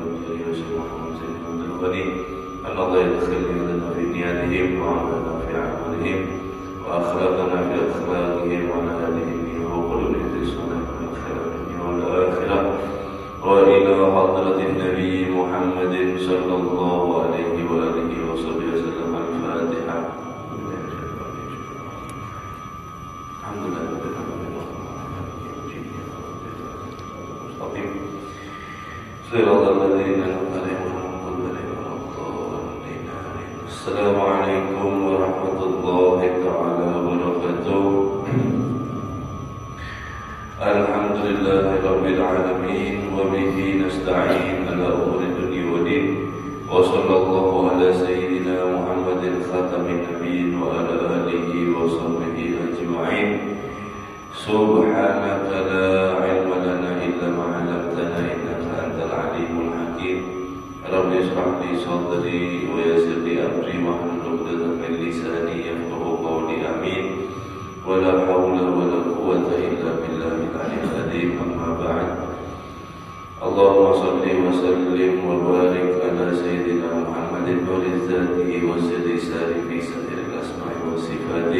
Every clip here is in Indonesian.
والجليل وشيخ محمد زين عبد الغني أن الله يدخل لنا في نياتهم وعملنا في أعمالهم وأخلاقنا في أخلاقهم ونهالهم وقلوب صالح من خير الدنيا والآخرة وإلى حضرة النبي محمد صلى الله عليه وآله وصحبه وسلم. الفاتحة. الحمد لله رب العالمين المستقيم صراط الذين أنعمت عليهم غير المغضوب عليهم ولا الضالين. السلام عليكم ورحمة الله تعالى وبركاته. الحمد لله رب العالمين وبه نستعين على أمور الدنيا والدين وصلى الله على سيدنا محمد خاتم النبيين وعلى آله وصحبه أجمعين. سبحانك لا علم لنا إلا ما علمتنا إنك أنت العليم الحكيم. رب اشرح لي صدري ويسر لي أمري واحلل عقدة من لساني يفقهوا قولي. آمين. ولا حول ولا قوة إلا بالله العلي العظيم. أما بعد. اللهم صل وسلم وبارك على سيدنا محمد ولذاته وسر ساري في سائر الأسماء والصفات.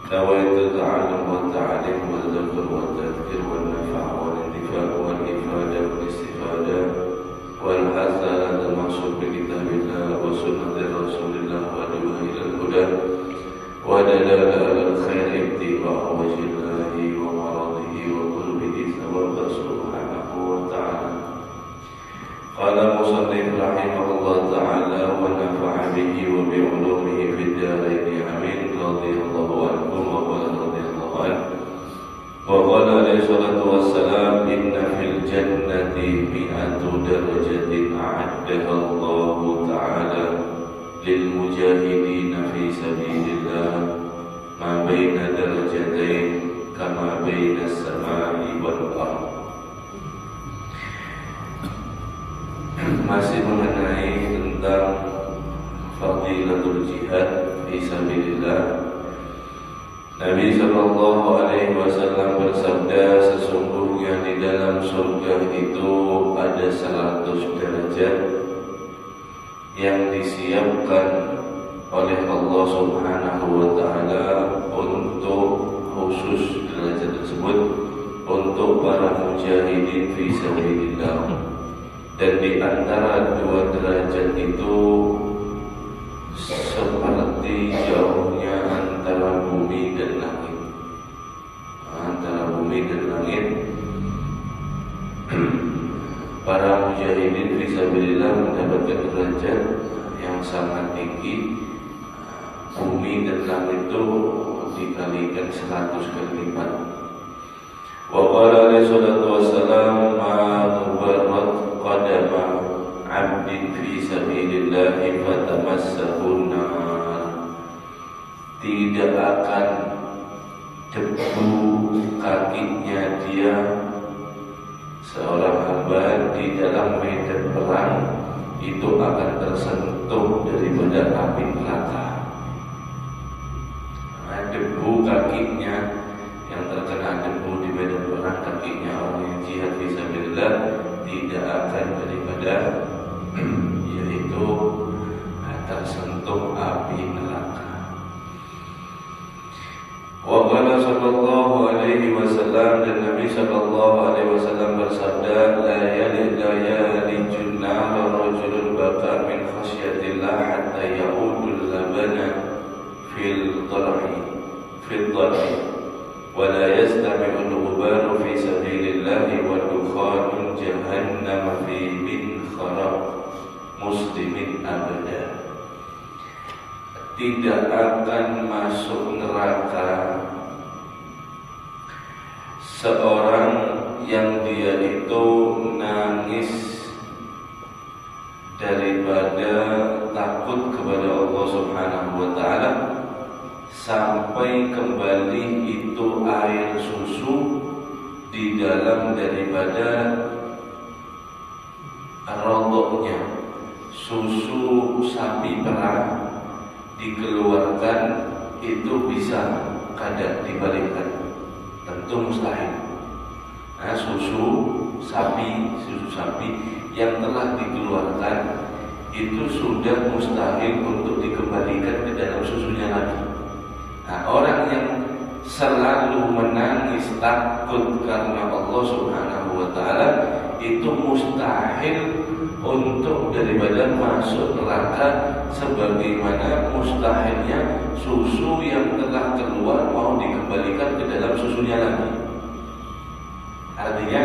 نويت التعلم والتعليم والذكر والتذكير والنفع والانتفاع والإفادة والاستفادة والحث على التمسك بكتاب الله وسنة رسول الله والدعاء إلى الهدى ودلالة على الخير اتباع وجه الله ومراضه وقربه ثواب سبحانه وتعالى. قال المصنف رحمه الله تعالى ونفع به وبعلومه في الدارين. آمين. رضي الله عنكم وقال رضي الله عنه وقال عليه الصلاة والسلام إن في الجنة 100 درجة أعدها الله تعالى للمجاهدين في سبيل الله ما بين درجتين كما بين السماء والأرض. Masih mengenai tentang fadilatul jihad fi sabilillah. Nabi sallallahu alaihi wasallam bersabda, sesungguhnya di dalam surga itu ada 100 derajat yang disiapkan oleh Allah Subhanahu wa taala untuk khusus derajat tersebut untuk para mujahidin fi sabilillah. Dan di antara 2 derajat itu seperti jauhnya antara bumi dan langit. Antara bumi dan langit. Para mujahidin fisabilillah mendapatkan derajat yang sangat tinggi. Bumi dan langit itu dikalikan 100 kali lipat. Wa qala alaihi salatu wassalam ma tubarrat qadama 'abdin fi sabilillah fatamassahun nar. Tidak akan debu kakinya dia seorang hamba di dalam medan perang itu akan tersentuh daripada api neraka. Debu kakinya yang terkena debu di medan perang, kakinya orang yang jihad fisabilillah tidak akan daripada yaitu tersentuh api neraka. Wa qala sallallahu alaihi wasallam, dan Nabi sallallahu alaihi wasallam bersabda, la yalijun nar rajulun baka min khasyatillah hatta ya'udul labana fil dhar'i wa la yastami'u al-ghubaru fi sabilillahi wa dukhanun jahannam fi min kharab muslimin abada. Tidak akan masuk neraka seorang yang dia itu nangis daripada takut kepada Allah Subhanahu wa taala sampai kembali itu air susu di dalam daripada rodoknya. Susu sapi perah dikeluarkan itu bisa kadang dibalikkan, tentu mustahil. Nah, susu sapi yang telah dikeluarkan itu sudah mustahil untuk dikembalikan ke dalam susunya lagi. Nah, orang yang selalu menangis takut karena Allah Subhanahu wa taala itu mustahil untuk daripada masuk neraka, sebagaimana mustahilnya susu yang telah keluar mau dikembalikan ke dalam susunya lagi. Artinya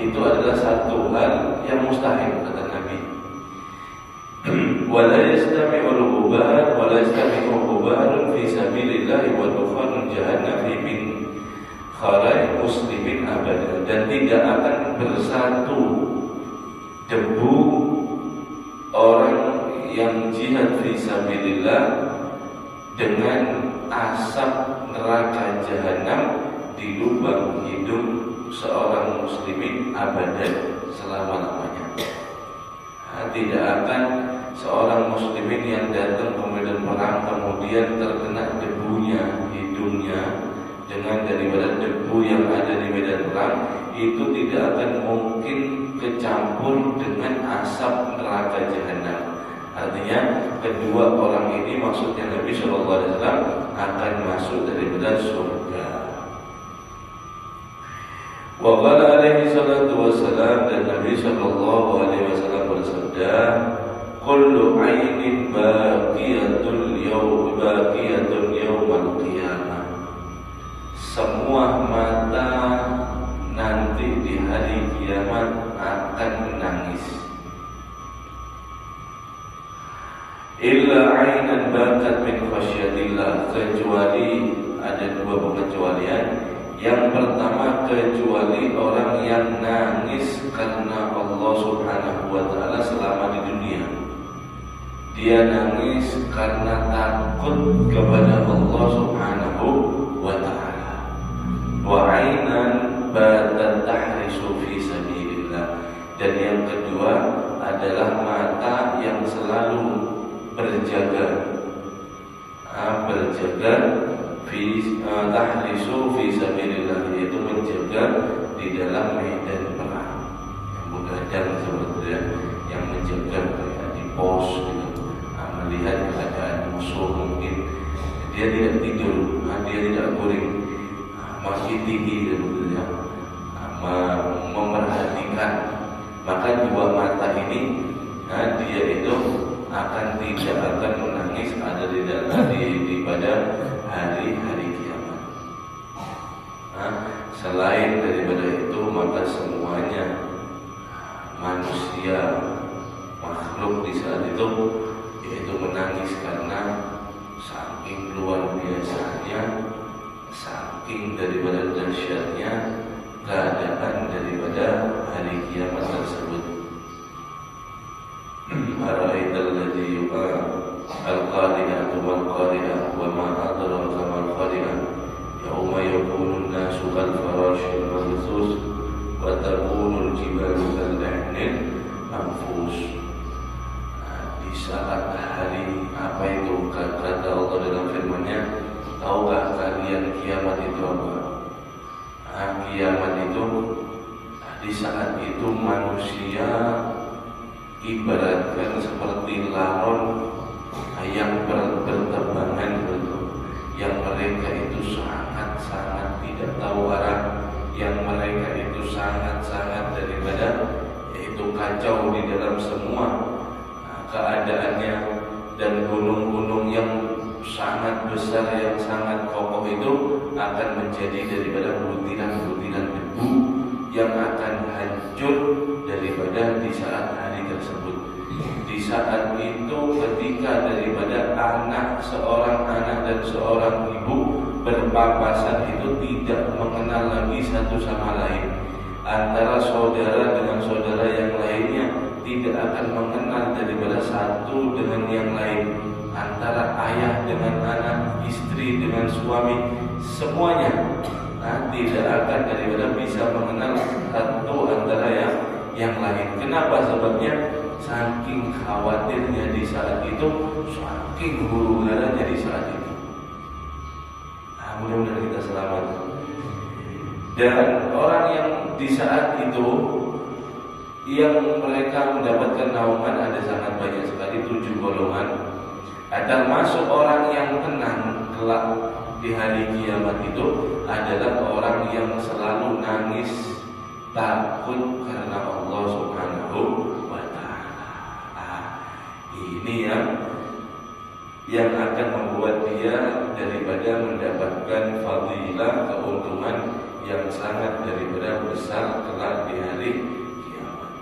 itu adalah satu hal yang mustahil, kata Nabi. Wala yastami'ul ghubar wala yastami'u ghubarun fi sabilillah wa dukhanun jahannam min kharai muslimin abada. Dan tidak akan bersatu debu orang yang jihad fi sabilillah dengan asap neraka jahanam di lubang hidung seorang muslimin abadan, selama-lamanya. Nah, tidak akan seorang muslimin yang datang ke medan perang kemudian terkena debunya hidungnya dengan daripada debu yang ada di medan perang, itu tidak akan mungkin kecampur dengan asap neraka jahanam. Artinya kedua orang ini, maksudnya Nabi SAW, akan masuk daripada surga. Wa qala alaihi salatu wassalam, dan Nabi SAW bersabda, kullu ainin baqiyatun yawmal qiyamah. Semua mata nanti di hari kiamat akan menangis. Illa ainan bakat min khasyatillah, kecuali ada dua pengecualian. Yang pertama, kecuali orang yang nangis karena Allah Subhanahu wa taala selama di dunia. Dia nangis karena takut kepada Allah Subhanahu wa taala. Wa ainan batat tahrisu fi sabilillah. Dan yang kedua adalah mata yang selalu berjaga tahrisu fi sabilillah, yaitu menjaga di dalam medan perang, yang begadang sebetulnya, yang menjaga kayak di pos gitu, melihat keadaan musuh, mungkin dia tidak tidur, dia tidak guring, masih tinggi sebetulnya, memperhatikan. Maka dua mata ini, dia itu tidak akan menangis ada di pada hari-hari kiamat. Selain daripada itu, maka semuanya manusia, makhluk di saat itu, yaitu menangis karena saking luar biasanya, saking daripada dahsyatnya keadaan daripada hari kiamat tersebut. Ara'aital ladzi al-qari'atu wal qari'ah wa ma adraka mal qari'ah yauma yakunu an-nasu kal farashil mabthus wa takunu al-jibalu kal ihnil manfus. Di saat hari apa itu, kata Allah dalam firman-Nya, tahukah kalian kiamat itu apa? Kiamat itu di saat itu manusia ibaratkan seperti laron yang berterbangan betul, yang mereka itu sangat-sangat tidak tahu arah, yang mereka itu sangat-sangat daripada yaitu kacau di dalam semua keadaannya, dan gunung-gunung yang sangat besar, yang sangat kokoh itu akan menjadi daripada butiran-butiran debu yang akan hancur daripada di saat hari tersebut. Di saat itu, ketika daripada seorang anak dan seorang ibu berpapasan, itu tidak mengenal lagi satu sama lain. Antara saudara dengan saudara yang lainnya tidak akan mengenal daripada satu dengan yang lain. Antara ayah dengan anak, istri dengan suami, semuanya tidak akan daripada bisa mengenal satu antara yang lain. Kenapa? Sebabnya saking khawatirnya di saat itu, saking huru-haranya di saat itu. Mudah-mudahan kita selamat. Dan orang yang di saat itu yang mereka mendapatkan naungan ada sangat banyak sekali, 7 golongan. Termasuk orang yang tenang kelak di hari kiamat itu adalah orang yang selalu nangis takut karena Allah Subhanahu wa Ta'ala. Ini yang akan membuat dia daripada mendapatkan fadilah, keuntungan yang sangat daripada besar kelak di hari kiamat.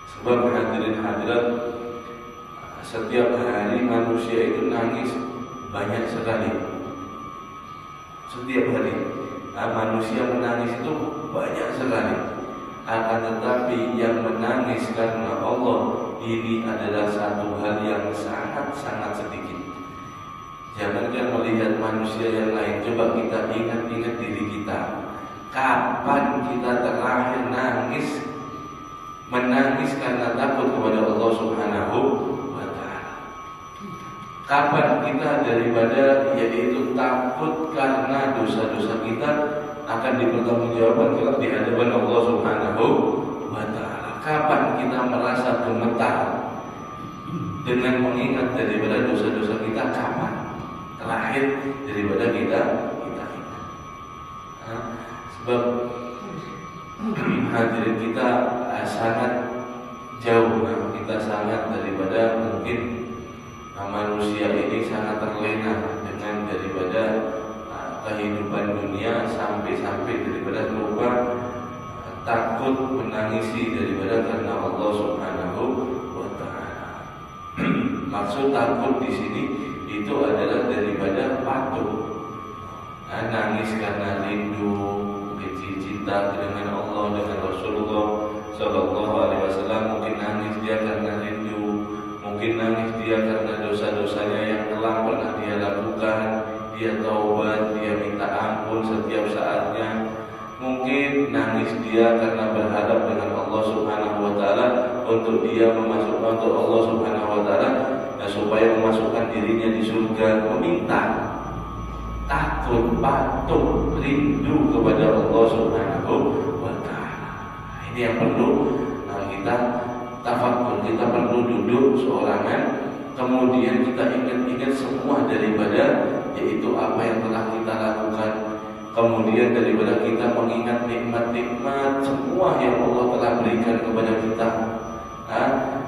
Sebab hadirin hadirat, setiap hari manusia itu nangis banyak sekali. Setiap hari manusia menangis itu banyak sekali. Akan tetapi yang menangis karena Allah ini adalah satu hal yang sangat-sangat sedikit. Jangankan melihat manusia yang lain, coba kita ingat-ingat diri kita. Kapan kita terakhir menangis karena takut kepada Allah Subhanahu wa Ta'ala? Kapan kita daripada yaitu takut karena dosa-dosa kita akan dipertanggungjawabkan kelak di hadapan Allah Subhanahu wa Ta'ala? Kapan kita merasa gemetar dengan mengingat daripada dosa-dosa kita? Kapan terakhir daripada kita ingat? Sebab hadirin kita sangat jauh, kita sangat daripada mungkin manusia ini sangat terlena dengan daripada kehidupan dunia sampai daripada lupa takut menangisi daripada karena Allah Subhanahu wa Ta'ala. Maksud takut di sini itu adalah daripada patuh, nangis karena rindu, cinta dengan Allah, dengan Rasulullah Sallallahu Alaihi Wasallam. Mungkin nangis dia karena rindu, mungkin nangis dia karena dosa-dosanya yang telah pernah dia lakukan. Dia taubat, dia minta ampun setiap saatnya. Mungkin nangis dia karena berharap dengan Allah Subhanahu wa Ta'ala untuk dia memasukkan, untuk Allah Subhanahu wa Ta'ala supaya memasukkan dirinya di surga. Meminta, takut, patuh, rindu kepada Allah Subhanahu wa Ta'ala. Ini yang perlu kita tafakkur. Kita perlu duduk seorangan, kemudian kita ingat-ingat semua daripada yaitu apa yang telah kita lakukan. Kemudian daripada kita mengingat nikmat-nikmat semua yang Allah telah berikan kepada kita,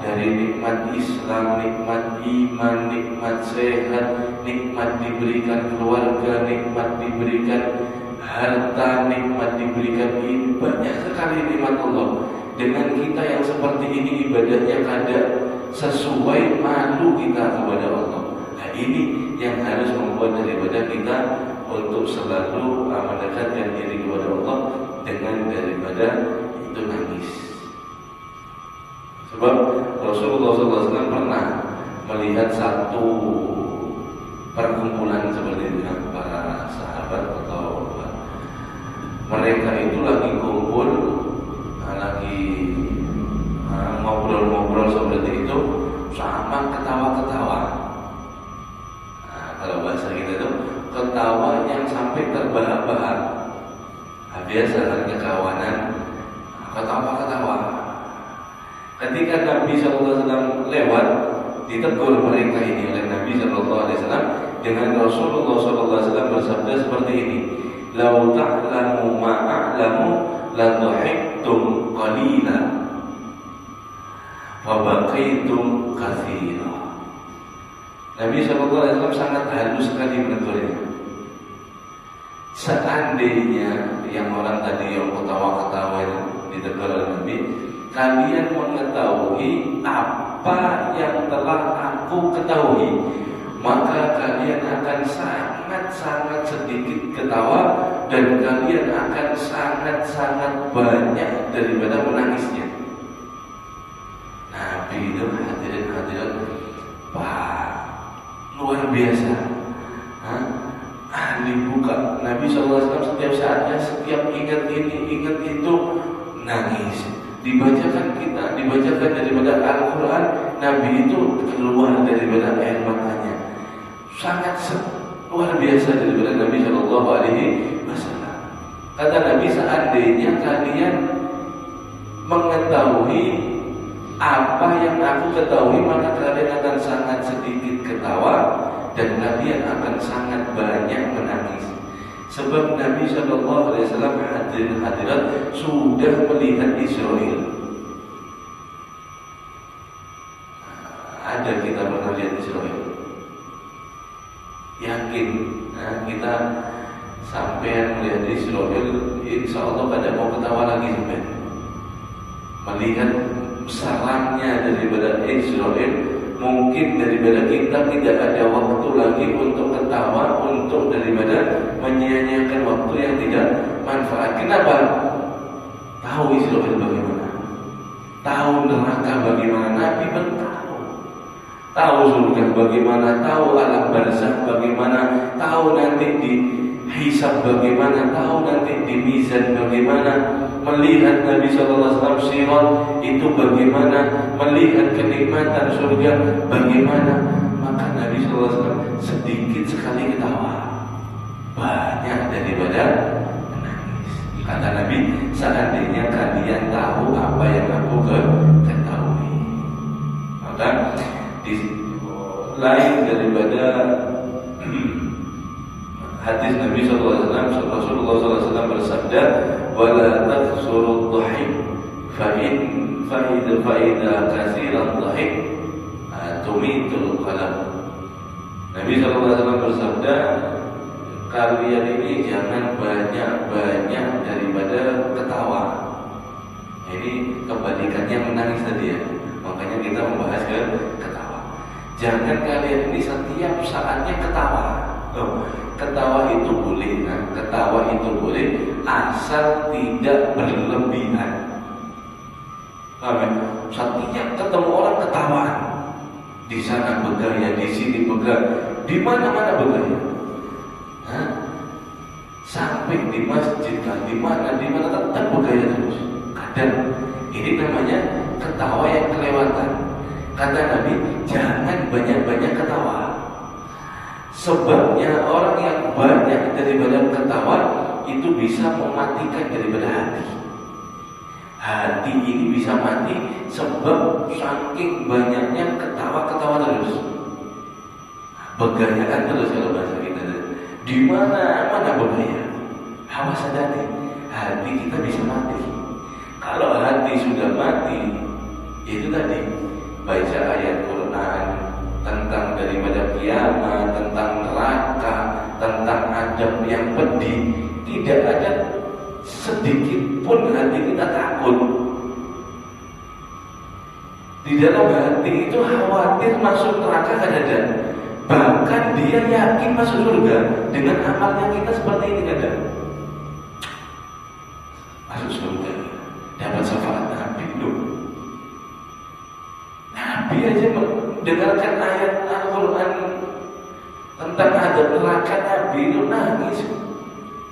dari nikmat Islam, nikmat iman, nikmat sehat, nikmat diberikan keluarga, nikmat diberikan harta, nikmat diberikan ini, banyak sekali nikmat Allah. Dengan kita yang seperti ini ibadahnya kadang sesuai, malu kita kepada Allah. Nah, ini yang harus membuat daripada kita untuk selalu mendekatkan diri kepada Allah dengan daripada itu nangis. Sebab Rasulullah SAW pernah melihat satu perkumpulan seperti itu, para sahabat atau mereka itu lagi kumpul, lagi ngobrol-ngobrol seperti itu, sama ketawa-ketawa. Kalau bahasa kita itu ketawa yang sampai terbahak-bahak. Biasa kan kekawanan, ketawa-ketawa. Ketika Nabi SAW lewat, ditegur mereka ini oleh Nabi SAW dengan Rasulullah SAW bersabda seperti ini, "Lau ta'lamu ma'a'lamu la dhahiktum qalila wa baqaitum katsira." Nabi SAW sangat halus sekali menegurnya. Seandainya yang orang tadi yang ketawa-ketawa itu ditegur oleh Nabi, kalian mengetahui apa yang telah aku ketahui, maka kalian akan sangat-sangat sedikit ketawa dan kalian akan sangat-sangat banyak daripada menangisnya. Nabi itu hadirin-hadirat, luar biasa. Ahli buka. Nabi SAW setiap saatnya, setiap ingat ini, ingat itu, nangis. Dibacakan daripada Al-Quran, Nabi itu keluar daripada air matanya. Sangat luar biasa daripada Nabi SAW. Kata Nabi, seandainya kalian mengetahui apa yang aku ketahui, maka kalian akan sangat sedikit ketawa dan kalian akan sangat banyak menangis. Sebab Nabi SAW hadirin hadirat sudah melihat Israel. Ada kita pernah lihat Israel? Yakin? Kita sampai melihat Israel, insya Allah pada mau ketawa lagi sampai melihat sarangnya daripada Israel. Mungkin daripada kita tidak ada waktu lagi untuk ketawa, untuk daripada menyia-nyiakan waktu yang tidak manfaat. Kenapa? Tahu Israel bagaimana, tahu neraka bagaimana, Nabi bertahu. Tahu surga bagaimana, tahu alam barzakh bagaimana, tahu nanti di hisab bagaimana, tahu nanti di mizan bagaimana, melihat Nabi SAW sirat itu bagaimana, melihat kenikmatan surga bagaimana. Maka Nabi SAW sedikit sekali ketawa, banyak daripada menangis. Kata Nabi, seandainya kalian tahu apa yang aku ketahui. Maka di lain daripada hadis Nabi SAW, Rasulullah SAW bersabda, "Wala taksuru dhahik, fa'idha kasiran dhahik tumitul qalam." Nabi SAW bersabda, kalian ini jangan banyak-banyak daripada ketawa. Ini kebalikannya menangis tadi ya. Makanya kita membahas ketawa. Jangan kalian ini setiap saatnya ketawa. Ketawa itu boleh, ketawa itu boleh asal tidak berlebihan. Amin. Setiap ketemu orang ketawaan, di sana bergaya, di sini bergaya, di mana-mana bergaya. Sampai di masjid, di mana tetap bergaya terus. Kadang ini namanya ketawa yang kelewatan. Kata Nabi, jangan banyak-banyak ketawa. Sebabnya orang yang banyak daripada ketawa itu bisa mematikan daripada hati. Hati ini bisa mati sebab saking banyaknya ketawa-ketawa terus. Begayaan terus kalau bahasa kita. Di mana-mana begaya. Awas hati, hati kita bisa mati. Kalau hati sudah mati, itu tadi baca ayat Quran tentang daripada kiamat, tentang neraka, tentang adab yang pedih, tidak ada sedikit pun hati kita takut. Di dalam hati itu khawatir masuk neraka kan ada. Bahkan dia yakin masuk surga dengan amalnya kita seperti ini ada. Masuk surga, dapat syafaat Nabi loh. Nabi aja mendengarkan ayat Al-Quran tentang adab neraka, Nabi itu nangis.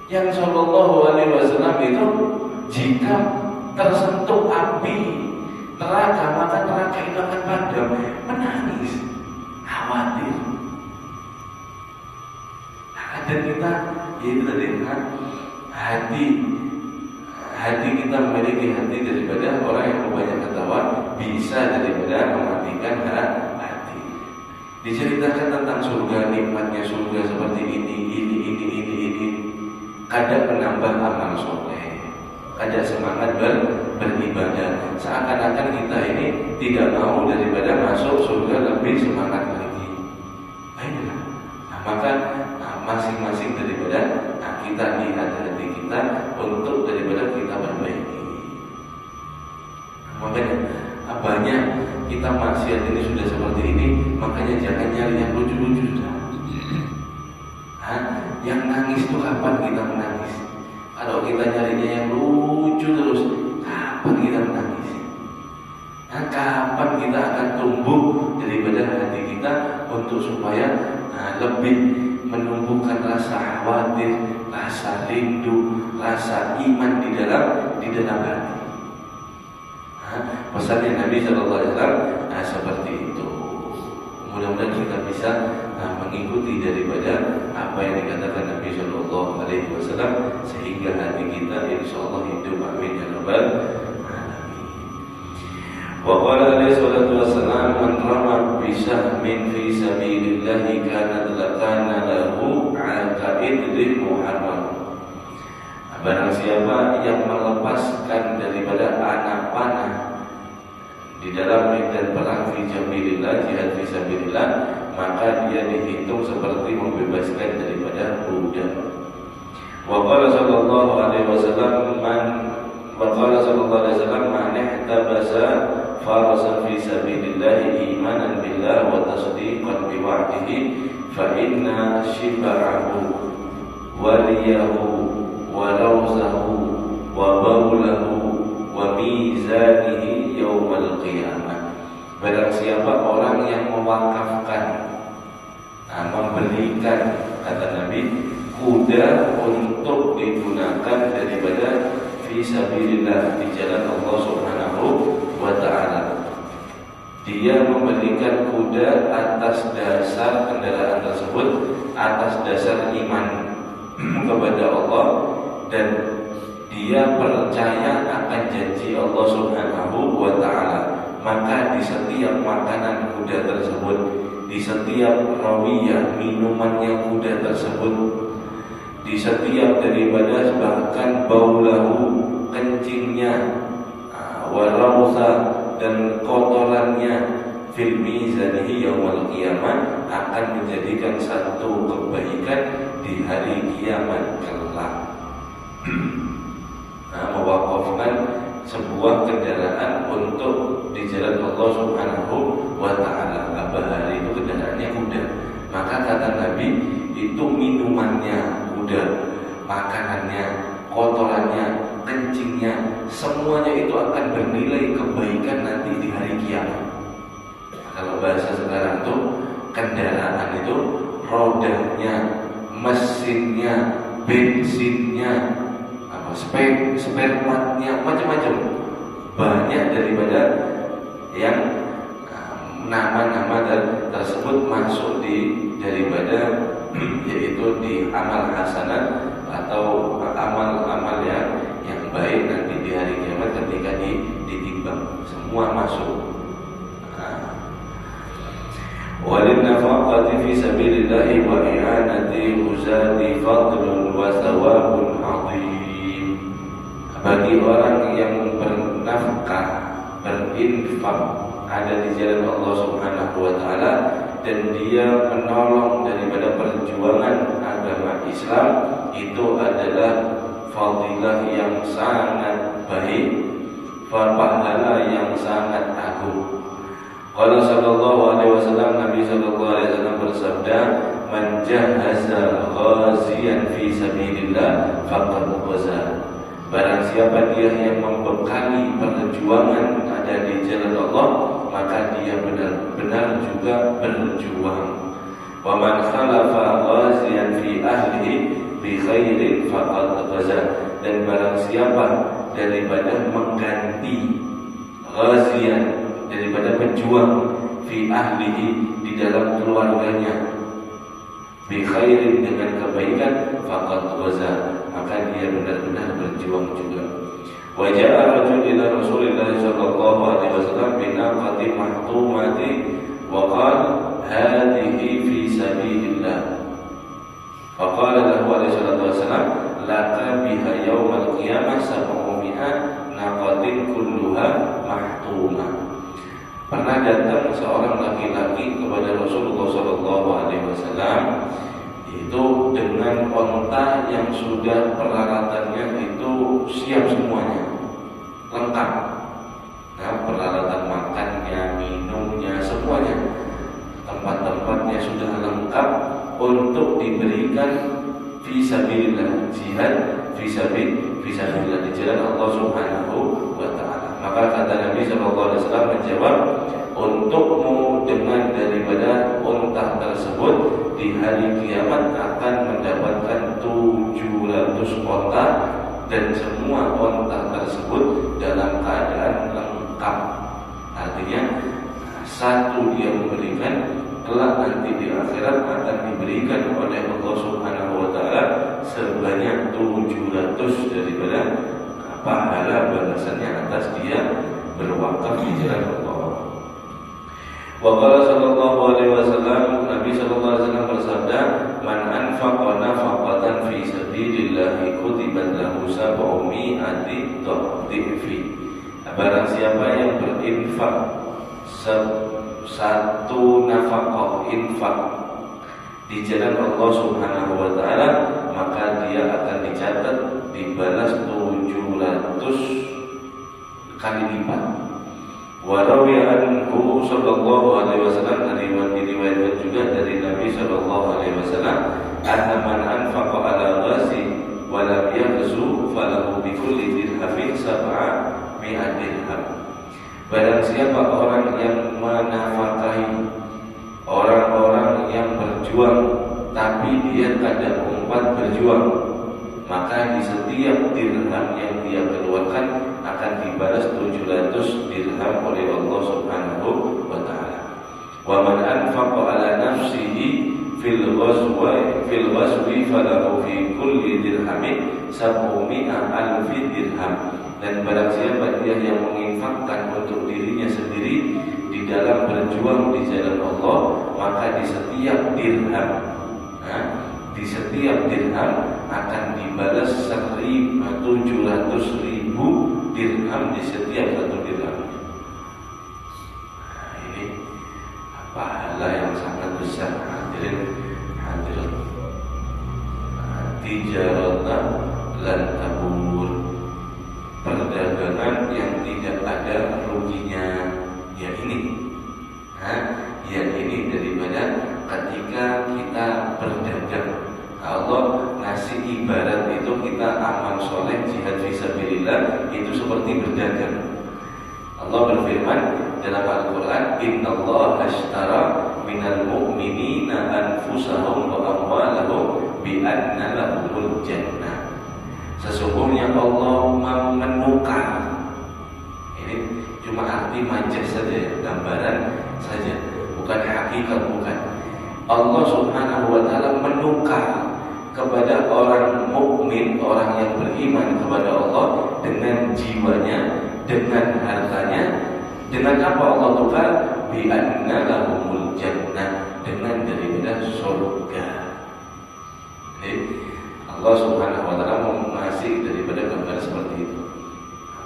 Yang Sallallahu Alaihi Wasallam itu jika tersentuh api neraka maka neraka itu akan padam, menangis, khawatir. Dan kita itu tadi hati kita memiliki hati daripada orang yang banyak ketawa bisa daripada mematikan hati. Diceritakan tentang surga, nikmatnya surga seperti ini. Kadang menambah amal soleh, kadang semangat beribadah. Seakan-akan kita ini tidak mau daripada masuk surga, lebih semangat lagi. Maka masing-masing daripada kita lihat hati kita untuk daripada kita perbaiki. Makanya banyak kita maksiat ini sudah seperti ini, makanya jangan nyari yang lucu-lucu sudah. Yang nangis itu kapan kita menangis? Kalau kita nyarinya yang lucu terus, kapan kita menangis? Kapan kita akan tumbuh daripada hati kita untuk supaya lebih menumbuhkan rasa khawatir, rasa rindu, rasa iman di dalam hati. Pesannya Nabi SAW seperti itu. Mudah-mudahan kita bisa mengikuti daripada apa yang dikatakan Nabi SAW sehingga hati kita insya Allah hidup, amin ya rabbal alamin. Wa qala alaihi salatu wassalam man rama bi sahmin fi sabilillah kana lahu 'aqaid lil muharram. Barang siapa yang melepaskan daripada anak panah di dalam medan perang fi sabilillah, jihad fi sabilillah, maka dia dihitung seperti membebaskan daripada budak. Wa qala sallallahu alaihi wasallam man ihtabasa farasan fi sabilillah imanan billah wa tasdiqan bi wa'dihi fa inna shiba'ahu wa liyahu wa rawzahu wa bawlahu wa mizanihi yaumal qiyamah. Barang siapa orang yang mewakafkan, memberikan, kata Nabi, kuda untuk digunakan daripada fisabilillah, di jalan Allah Subhanahu wa ta'ala. Dia memberikan kuda atas dasar kendaraan tersebut, atas dasar iman kepada Allah, dan dia percaya akan janji Allah Subhanahu wa ta'ala. Maka di setiap makanan kuda tersebut, di setiap rawiyah minumannya kuda tersebut, di setiap daripada bahkan baulahu kencingnya, warawsa dan kotorannya, fil mizanihi yaumul qiyamah, akan menjadikan satu kebaikan di hari kiamat kelak. Mewakafkan sebuah kendaraan untuk di jalan Allah Subhanahu wa ta'ala. Apa hari itu kendaraannya kuda, maka kata Nabi itu minumannya kuda, makanannya, kotorannya, kencingnya, semuanya itu akan bernilai kebaikan nanti di hari kiamat. Kalau bahasa sekarang tuh kendaraan itu rodanya, mesinnya, bensinnya, spare partnya, macam-macam, banyak daripada yang nama-nama tersebut masuk di daripada yaitu di amal hasanat atau amal-amal yang baik nanti di hari kiamat ketika ditimbang, semua masuk. Walin nafaqati fi sabilillah wa i'anati uzati fadlun wa thawabun 'azim. Bagi orang yang bernafkah, berinfak, ada di jalan Allah Subhanahu wa ta'ala, dan dia menolong daripada perjuangan agama Islam, itu adalah fadilah yang sangat baik, pahala yang sangat agung. Qala sallallahu alaihi wasallam, Nabi sallallahu alaihi wasallam bersabda, man jahaza ghaziyan fi sabilillah faqad ghaza. Barang siapa dia yang membekali perjuangan ada di jalan Allah, maka dia benar-benar juga berjuang. Wa man khalafa ghaziyan fi ahlihi bi khairin faqad ghaza. Dan barang siapa daripada mengganti ghaziyan, daripada berjuang, fi ahlihi, di dalam keluarganya, bi khairin, dengan kebaikan, faqad ghaza, maka dia benar-benar berjuang juga. Wa ja'a rajul ila Rasulillah sallallahu alaihi wasallam bi naqatin mahtumati wa qala hadhihi fi sabilillah. Faqala lahu alaihi salatu wasallam laka biha yaumal qiyamah sab'umi'a naqatin kulluha mahtumah. Pernah datang seorang laki-laki kepada Rasulullah sallallahu alaihi wasallam itu dengan onta yang sudah peralatannya itu siap semuanya, lengkap. Nah, peralatan makannya, minumnya, semuanya, tempat-tempatnya sudah lengkap untuk diberikan fisabilillah, jihad fisabilillah di jalan Allah Subhanahu wa ta'ala. Maka kata Nabi sallallahu alaihi wasallam menjawab, untukmu dengan daripada unta tersebut di hari kiamat akan mendapatkan 700 unta, dan semua unta tersebut dalam keadaan lengkap. Artinya satu dia memberikan, kelak nanti di akhirat akan diberikan oleh Allah Subhanahu wa ta'ala sebanyak 700 daripada pahala balasannya atas dia berwakaf di jalan Allah. Wa qala sallallahu alaihi wasallam, Nabi sallallahu alaihi wasallam bersabda, "Man anfaqa nafaqatan fi sabilillah kutibat lahu sab'u mi'ati dha'fi." Barang siapa yang berinfak satu nafkah infak di jalan Allah Subhanahu wa taala, maka dia akan dicatat dibalas 700 kali lipat. Wa rawiya anhu sallallahu alaihi wasallam, diriwayatkan juga dari Nabi sallallahu alaihi wasallam, anna man anfaqa ala ghazi wa lam yaghzu falahu bi kulli dirhamin sab'a mi'at dirham. Barang siapa orang yang menafkahi orang-orang yang berjuang tapi dia tidak sempat berjuang, maka di setiap dirham yang dia keluarkan akan dibalas 700 dirham oleh Allah Subhanahu wa taala. Wa man anfaqa ala nafsihi fil ghazwi falahu fi kulli dirhamin 700,000 dirham. Dan barang siapa dia yang menginfakkan untuk dirinya sendiri di dalam berjuang di jalan Allah, maka di setiap dirham akan dibalas 700.000 dirham di setiap satu dirham. Nah, ini pahala yang sangat besar. Hadirin hadirat, tijaratan lan tabur, perdagangan yang tidak ada ruginya. Yang ini daripada ketika kita berdagang. Allah ngasih ibarat itu kita amal soleh jihad fisabilillah itu seperti berdagang. Allah berfirman dalam Al-Quran, Innallaha ashtara minal mu'minina anfusahum wa amwalahum bi anna lahumul jannah. Sesungguhnya Allah menukar. Ini cuma arti majaz saja, gambaran saja, bukan hakikat, bukan. Allah Subhanahu wa taala menukar kepada orang mukmin, orang yang beriman kepada Allah, dengan jiwanya, dengan hartanya. Dengan apa Allah tukar? Bi anna lahumul jannah, dengan daripada surga. Allah Subhanahu wa taala mengasih daripada gambar seperti itu.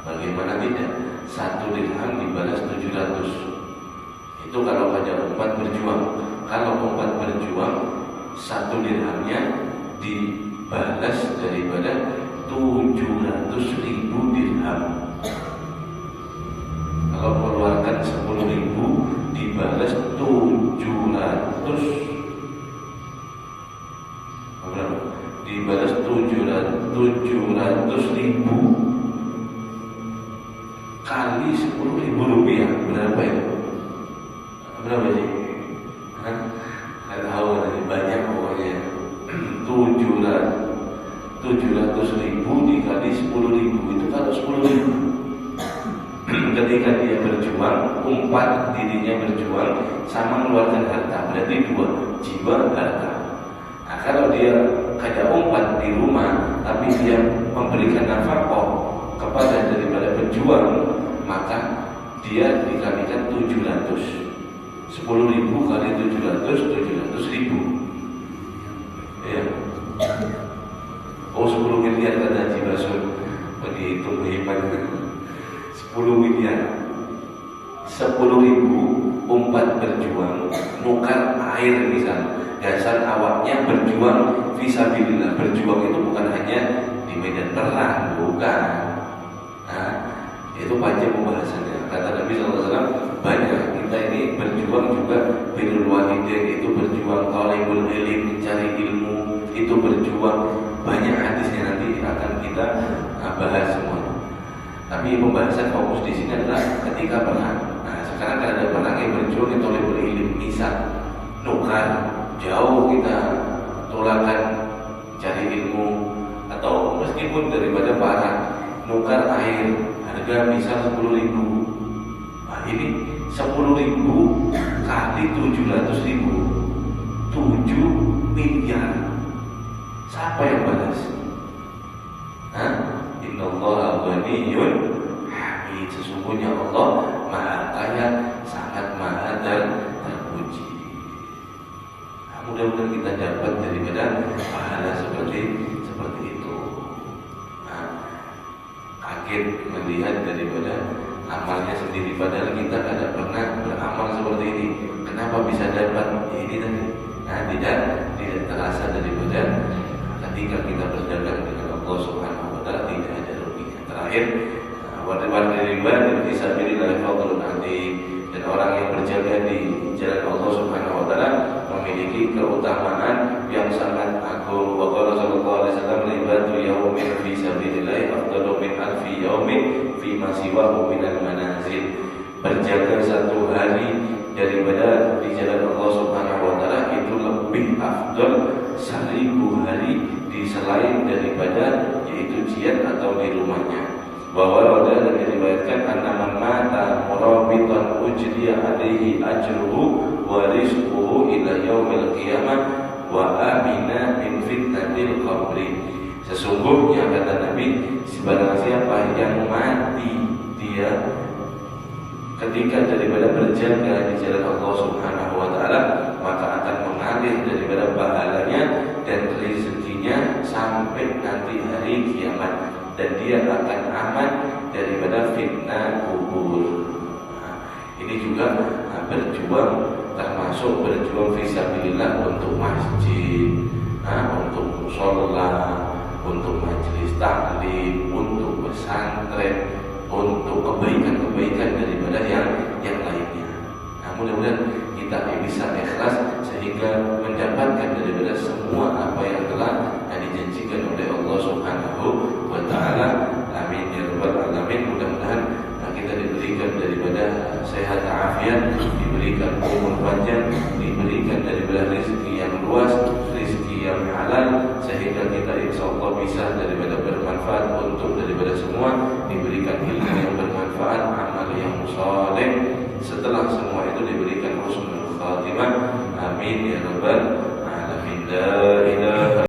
Bagaimana tidak? 1 dirham dibalas 700. Itu kalau pada umat berjuang. Kalau umat berjuang, 1 dirhamnya dibalas daripada 700.000 dirham. Kalau mengeluarkan 10.000 dibalas 700, berapa? Dibalas 700.000 kali 10.000 rupiah, berapa itu? Berapa sih? Nggak tahu, banyak pokoknya. 700.000 dikali 10.000 itu kalau 10.000. Ketika dia berjuang, umpat dirinya berjuang sama mengeluarkan harta, berarti 2 jiwa harta. Nah, kalau dia kada umpat di rumah tapi dia memberikan nafkah kepada daripada berjuang, maka dia dikalikan 700. 10.000 kali 700.000. Ya. Oh, 10 miliar kata Haji Basur. Dihitung hebat. 10 miliar. 10.000 umpat berjuang, nukar air misal. Dasar awaknya berjuang fisabilillah. Berjuang itu bukan hanya di medan perang, bukan. Nah, itu panjang pembahasannya. Kata Nabi SAW, banyak kita ini berjuang juga birrul walidain, itu berjuang talibul ilm, mencari ilmu, itu berjuang. Banyak hadisnya, nanti akan kita bahas semua. Tapi pembahasan fokus di sini adalah ketika perang. Nah, sekarang kan ada perang yang berjuang itu talibul ilm, misal nukar, jauh kita tulakan cari ilmu, atau meskipun daripada parah, nukar air harga misal 10.000. Nah, ini 10.000 kali 700.000, 7 miliar. Siapa yang balas? Innallaha ghaniyyun hamid. Hamid. Sesungguhnya Allah Maha Kaya, sangat Maha terpuji. Nah, mudah-mudahan kita dapat daripada pahala seperti itu. Nah, kaget melihat daripada amalnya sendiri, padahal kita tidak pernah beramal seperti ini. Kenapa bisa dapat? Ya, ini tadi. Nah, tidak terasa daripada ketika kita berdagang dengan Allah Subhanahu wa taala tidak ada ruginya. Terakhir, warga riba di sabilillah fadlun adzim, dan orang yang berjaga di jalan Allah Subhanahu wa taala memiliki keutamaan yang sangat agung. Wa qala sallallahu alaihi wasallam, ribatu yaumin fi sabilillah afdalu min alfi yaumin fi ma siwahu minal manazil. Berjaga satu hari daripada di jalan Allah Subhanahu wa taala itu lebih afdal 1000 hari di selain daripada yaitu jihad atau di rumahnya. Bahwa dan diriwayatkan anna man mata murabitan ujriya alaihi ajruhu wa rizquhu ila yaumil qiyamah wa amina min fitnatil qabri. Sesungguhnya kata Nabi, sebarang siapa yang mati dia ketika daripada berjaga di jalan Allah Subhanahu wa taala, maka akan mengalir daripada pahalanya dan rezekinya sampai nanti hari kiamat, dan dia akan aman daripada fitnah kubur. Nah, ini juga berjuang, termasuk berjuang fisabilillah untuk masjid, untuk sholat, untuk majelis taklim, untuk pesantren, untuk kebaikan-kebaikan daripada yang lainnya. Nah, mudah-mudahan kita bisa ikhlas sehingga mendapatkan daripada semua apa yang telah dijanjikan oleh Allah Subhanahu wa taala. Amin ya rabbal alamin. Mudah-mudahan kita diberikan daripada sehat afiat, diberikan umur panjang, diberikan daripada rezeki yang luas, rezeki yang halal, sehingga kita insyaallah bisa daripada bermanfaat untuk daripada semua, diberikan ilmu yang bermanfaat, amal yang saleh, setelah semua itu diberikan husnul khatimah. Amin ya rabbal alamin. La ilaha